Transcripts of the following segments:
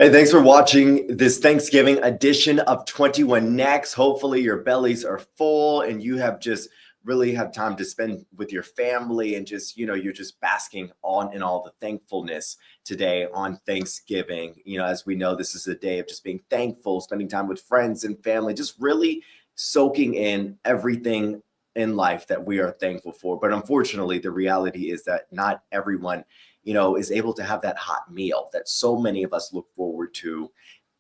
Hey, thanks for watching this Thanksgiving edition of 21 Next. Hopefully your bellies are full and you have just really have time to spend with your family and just, you're just basking on in all the thankfulness today on Thanksgiving. As we know, this is a day of just being thankful, spending time with friends and family, just really soaking in everything in life that we are thankful for. But unfortunately, the reality is that not everyone is able to have that hot meal that so many of us look forward to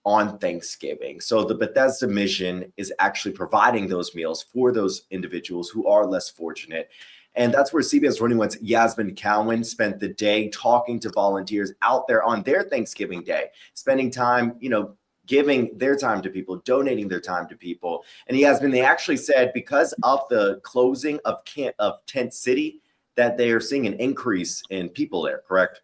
on Thanksgiving. So the Bethesda mission is actually providing those meals for those individuals who are less fortunate. And that's where CBS 21's Yasmin Cowan spent the day talking to volunteers out there on their Thanksgiving day, spending time, giving their time to people, donating their time to people. And Yasmin, they actually said because of the closing of Tent City, that they are seeing an increase in people there, correct?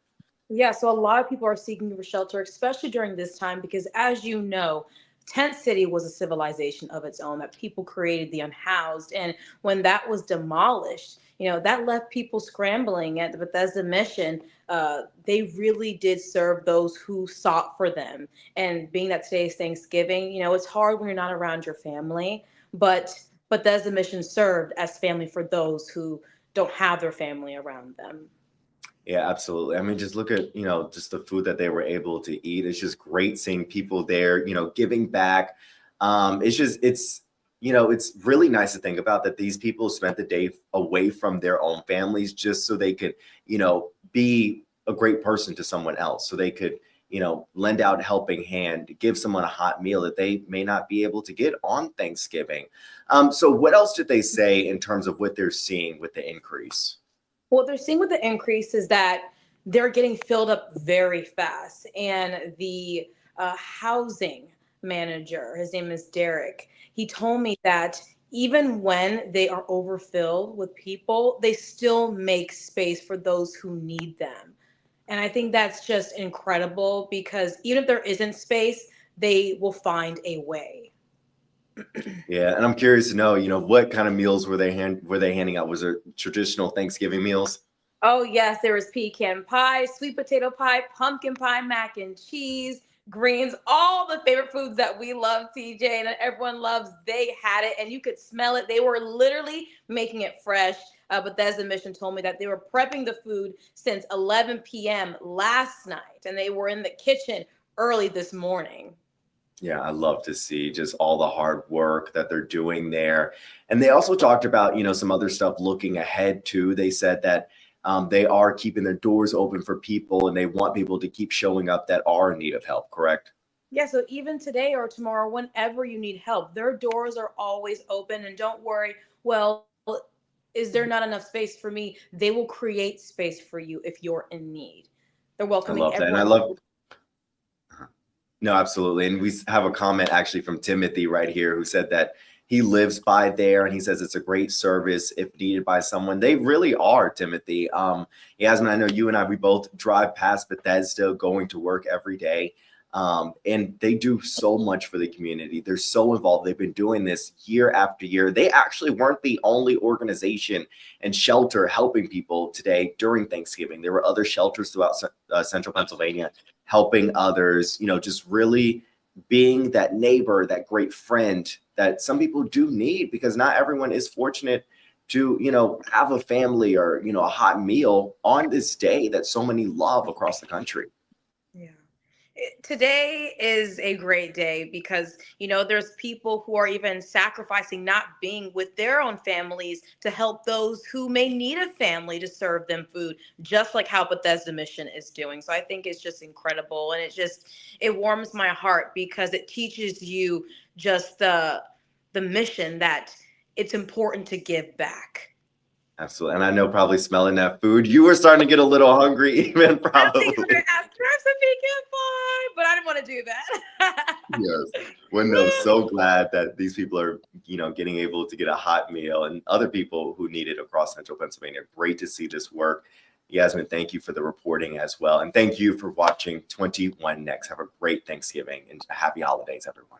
Yeah, so a lot of people are seeking for shelter, especially during this time, because as you know, Tent City was a civilization of its own that people created the unhoused. And when that was demolished, that left people scrambling at the Bethesda mission. They really did serve those who sought for them. And being that today's Thanksgiving, it's hard when you're not around your family, but Bethesda mission served as family for those who don't have their family around them. Yeah, absolutely. I mean, just look at, just the food that they were able to eat. It's just great seeing people there, giving back. It's really nice to think about that these people spent the day away from their own families just so they could, be a great person to someone else. So they could, lend out a helping hand, give someone a hot meal that they may not be able to get on Thanksgiving. So what else did they say in terms of what they're seeing with the increase? What they're seeing with the increase is that they're getting filled up very fast. And the housing manager, his name is Derek, he told me that even when they are overfilled with people, they still make space for those who need them. And I think that's just incredible because even if there isn't space, they will find a way. Yeah, and I'm curious to know, what kind of meals were they handing out? Was there traditional Thanksgiving meals? Oh, yes, there was pecan pie, sweet potato pie, pumpkin pie, mac and cheese, greens, all the favorite foods that we love, TJ, and that everyone loves. They had it, and you could smell it. They were literally making it fresh. Bethesda Mission told me that they were prepping the food since 11 p.m. last night, and they were in the kitchen early this morning. Yeah, I love to see just all the hard work that they're doing there. And they also talked about, some other stuff looking ahead too. They said that they are keeping their doors open for people and they want people to keep showing up that are in need of help, correct? Yeah, so even today or tomorrow, whenever you need help, their doors are always open. And don't worry, well, is there not enough space for me? They will create space for you if you're in need. They're I welcoming love that. And I everyone. love No, absolutely. And we have a comment actually from Timothy right here who said that he lives by there and he says it's a great service if needed by someone. They really are, Timothy. Yasmin, I know you and I, we both drive past Bethesda going to work every day. And they do so much for the community. They're so involved. They've been doing this year after year. They actually weren't the only organization and shelter helping people today during Thanksgiving. There were other shelters throughout central Pennsylvania helping others, just really being that neighbor, that great friend that some people do need because not everyone is fortunate to, have a family or, a hot meal on this day that so many love across the country. Yeah. Today is a great day because, there's people who are even sacrificing not being with their own families to help those who may need a family to serve them food, just like how Bethesda Mission is doing. So I think it's just incredible. And it warms my heart because it teaches you just the mission that it's important to give back. Absolutely. And I know probably smelling that food, you were starting to get a little hungry even I think I'm gonna probably. ask, can I have some pecan pie? But I didn't want to do that. Yes. Well, no, so glad that these people are, getting able to get a hot meal and other people who need it across central Pennsylvania. Great to see this work. Yasmin, thank you for the reporting as well. And thank you for watching 21 Next. Have a great Thanksgiving and happy holidays, everyone.